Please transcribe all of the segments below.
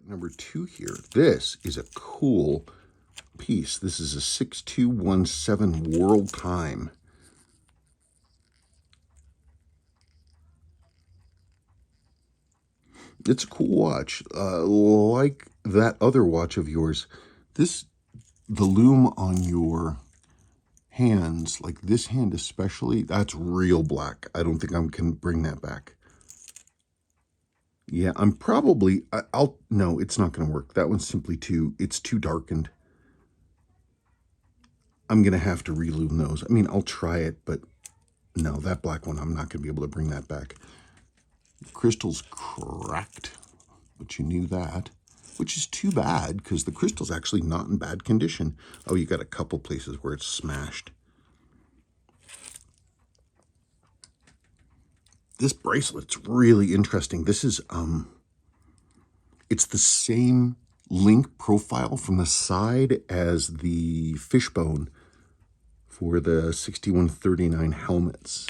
Number 2 here. This is a cool piece. This is a 6217 World Time. It's a cool watch. Like that other watch of yours, the lume on your hands, like this hand especially, that's real black. I don't think I can bring that back. Yeah, no, it's not going to work. That one's simply it's too darkened. I'm going to have to relume those. I mean, I'll try it, but no, that black one, I'm not going to be able to bring that back. The crystal's cracked, but you knew that, which is too bad because the crystal's actually not in bad condition. Oh, you got a couple places where it's smashed. This bracelet's really interesting. This is, it's the same link profile from the side as the fishbone for the 6139 helmets.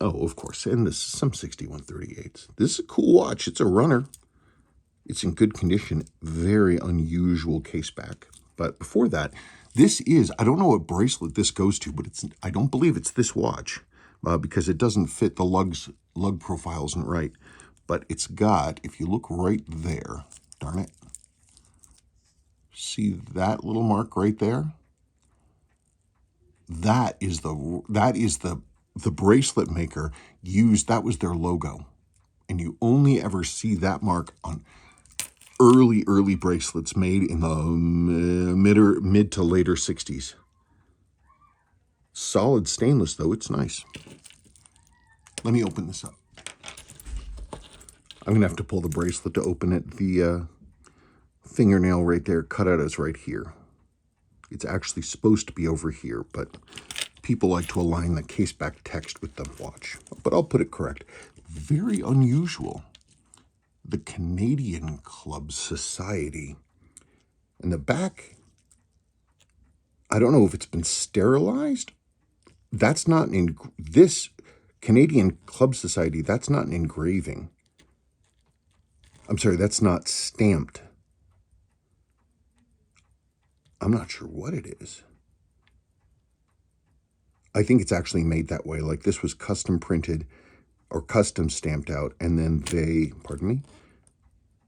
Oh, of course, and this is some 6138s. This is a cool watch. It's a runner. It's in good condition. Very unusual case back. But before that, this is, I don't know what bracelet this goes to, but I don't believe it's this watch because it doesn't fit the lug profile isn't right. But it's got, if you look right there, darn it, see that little mark right there? That is the bracelet maker used, that was their logo. And you only ever see that mark on early bracelets made in the mid to later 60s. Solid stainless, though. It's nice. Let me open this up. I'm going to have to pull the bracelet to open it. The fingernail right there, cutout is right here. It's actually supposed to be over here, but people like to align the case back text with the watch. But I'll put it correct. Very unusual. The Canadian Club Society. And the back, I don't know if it's been sterilized. That's not in this Canadian Club Society, that's not an engraving. I'm sorry, that's not stamped. I'm not sure what it is. I think it's actually made that way. Like this was custom printed or custom stamped out, and then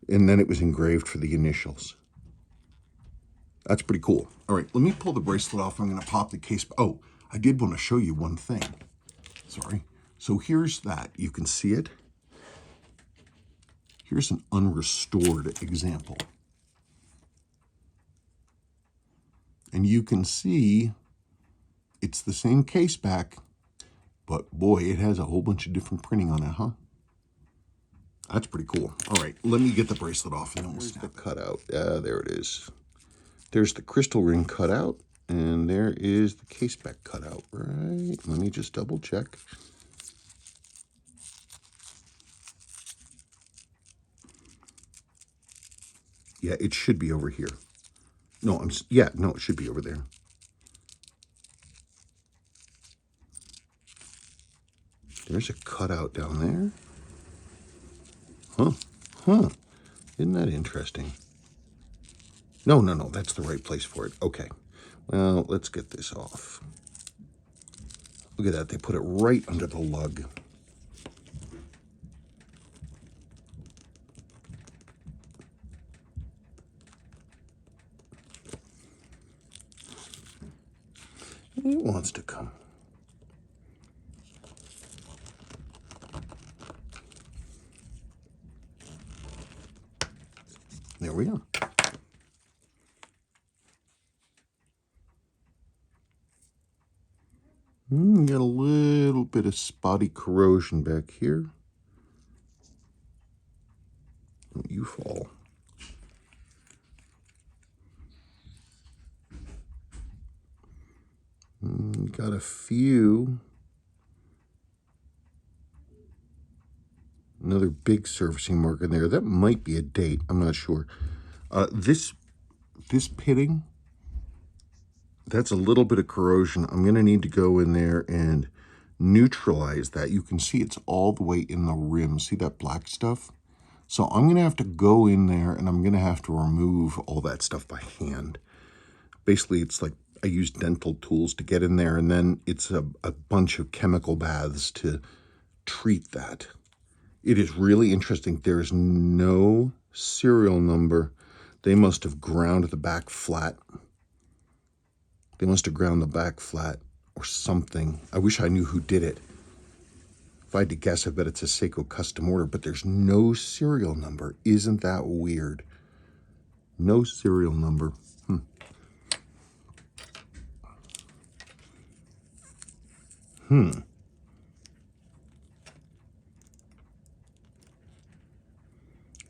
and then it was engraved for the initials. That's pretty cool. All right, let me pull the bracelet off. I'm going to pop the case. Oh, I did want to show you one thing. Sorry. So here's that. You can see it. Here's an unrestored example. And you can see it's the same case back, but boy, it has a whole bunch of different printing on it, huh? That's pretty cool. All right, let me get the bracelet off and then we'll snap the cutout. There it is. There's the crystal ring cutout, and there is the case back cutout, right? Let me just double check. Yeah, it should be over here. No, it should be over there. There's a cutout down there. Huh. Isn't that interesting? No, that's the right place for it. Okay. Well, let's get this off. Look at that. They put it right under the lug. It wants to come. There we are. Got a little bit of spotty corrosion back here. Don't you fall. Got a few. Another big surfacing mark in there. That might be a date. I'm not sure. This pitting, that's a little bit of corrosion. I'm going to need to go in there and neutralize that. You can see it's all the way in the rim. See that black stuff? So I'm going to have to go in there and I'm going to have to remove all that stuff by hand. Basically, it's like I use dental tools to get in there, and then it's a bunch of chemical baths to treat that. It is really interesting. There's no serial number. They must have ground the back flat. They must have ground the back flat or something. I wish I knew who did it. If I had to guess, I bet it's a Seiko custom order, but there's no serial number. Isn't that weird? No serial number.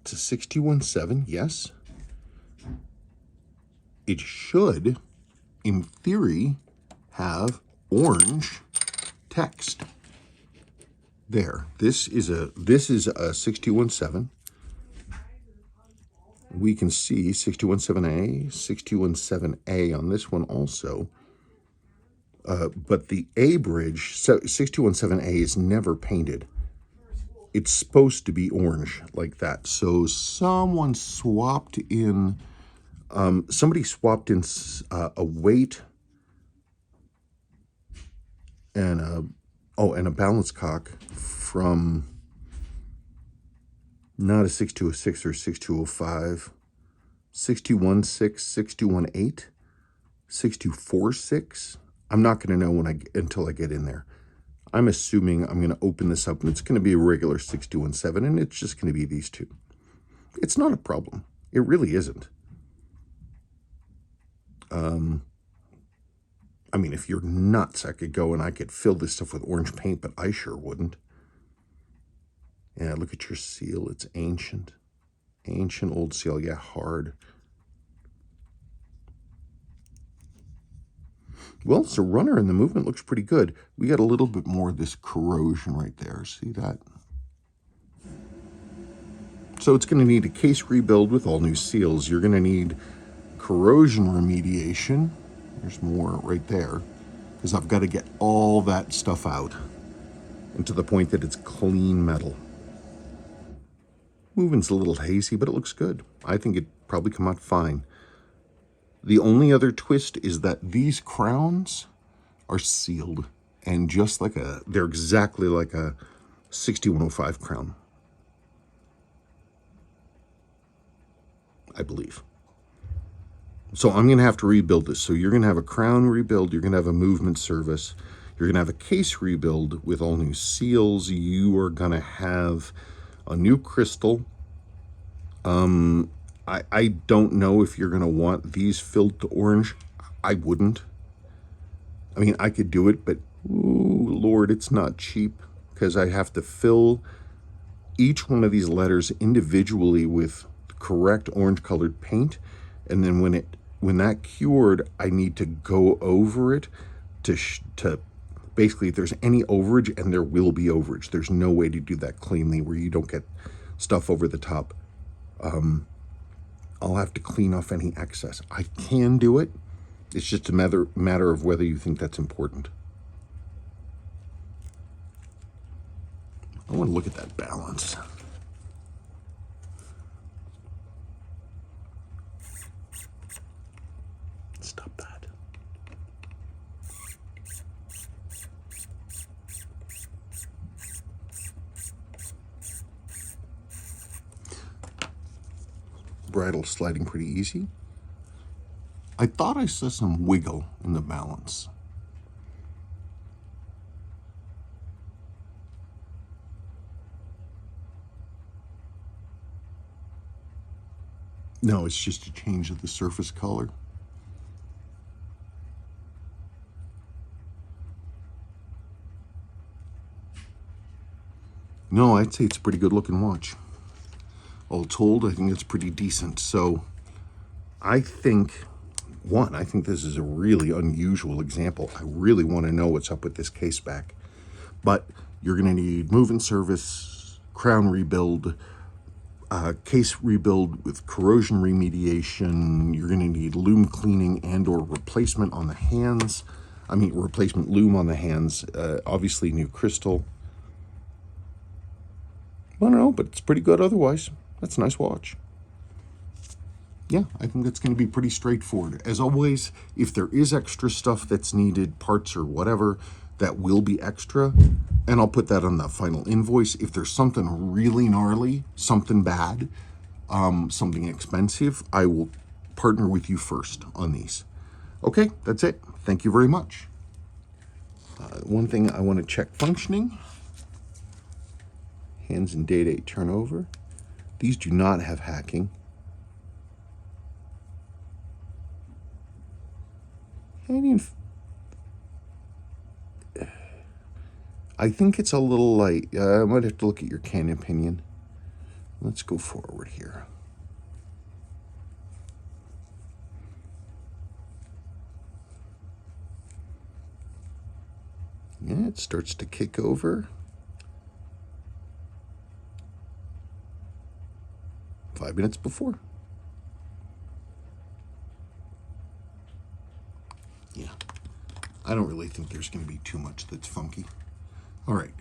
It's a 6217, yes. It should, in theory, have orange text. There. This is a 6217. We can see 6217A, 6217A on this one also. But the A bridge, 6217A, is never painted. It's supposed to be orange like that. So someone swapped in, somebody swapped in a weight and a balance cock from not a 6206 or 6205, 6216, 6218, 6246. I'm not going to know until I get in there. I'm assuming I'm going to open this up and it's going to be a regular 6217, and it's just going to be these two. It's not a problem. It really isn't. I mean, if you're nuts, I could go and I could fill this stuff with orange paint, but I sure wouldn't. Yeah, look at your seal. It's ancient. Ancient old seal. Yeah, hard. Well, it's a runner and the movement looks pretty good. We got a little bit more of this corrosion right there. See that? So it's going to need a case rebuild with all new seals. You're going to need corrosion remediation. There's more right there, because I've got to get all that stuff out, and to the point that it's clean metal. Movement's a little hazy, but it looks good. I think it'd probably come out fine. The only other twist is that these crowns are sealed, and just like they're exactly like a 6105 crown, I believe. So I'm going to have to rebuild this. So you're going to have a crown rebuild. You're going to have a movement service. You're going to have a case rebuild with all new seals. You are going to have a new crystal. I don't know if you're going to want these filled to orange. I wouldn't. I mean, I could do it, but ooh, Lord, it's not cheap, because I have to fill each one of these letters individually with correct orange colored paint. And then when that cured, I need to go over it to basically, if there's any overage, and there will be overage, there's no way to do that cleanly where you don't get stuff over the top. I'll have to clean off any excess. I can do it. It's just a matter of whether you think that's important. I want to look at that balance. Stop that. Bridle sliding pretty easy. I thought I saw some wiggle in the balance. No, it's just a change of the surface color. No, I'd say it's a pretty good looking watch. All told, I think it's pretty decent. So I think this is a really unusual example. I really want to know what's up with this case back. But you're going to need move-in service, crown rebuild, case rebuild with corrosion remediation. You're going to need loom cleaning and or replacement on the hands. replacement loom on the hands. Obviously new crystal. I don't know, but it's pretty good otherwise. That's a nice watch. Yeah, I think that's going to be pretty straightforward. As always, if there is extra stuff that's needed, parts or whatever, that will be extra, and I'll put that on the final invoice. If there's something really gnarly, something bad, something expensive, I will partner with you first on these. Okay, that's it. Thank you very much. One thing I want to check functioning. Hands and day-date turnover. These do not have hacking. I think it's a little light. I might have to look at your Canon pinion. Let's go forward here. Yeah, it starts to kick over. 5 minutes before. Yeah, I don't really think there's going to be too much that's funky. All right.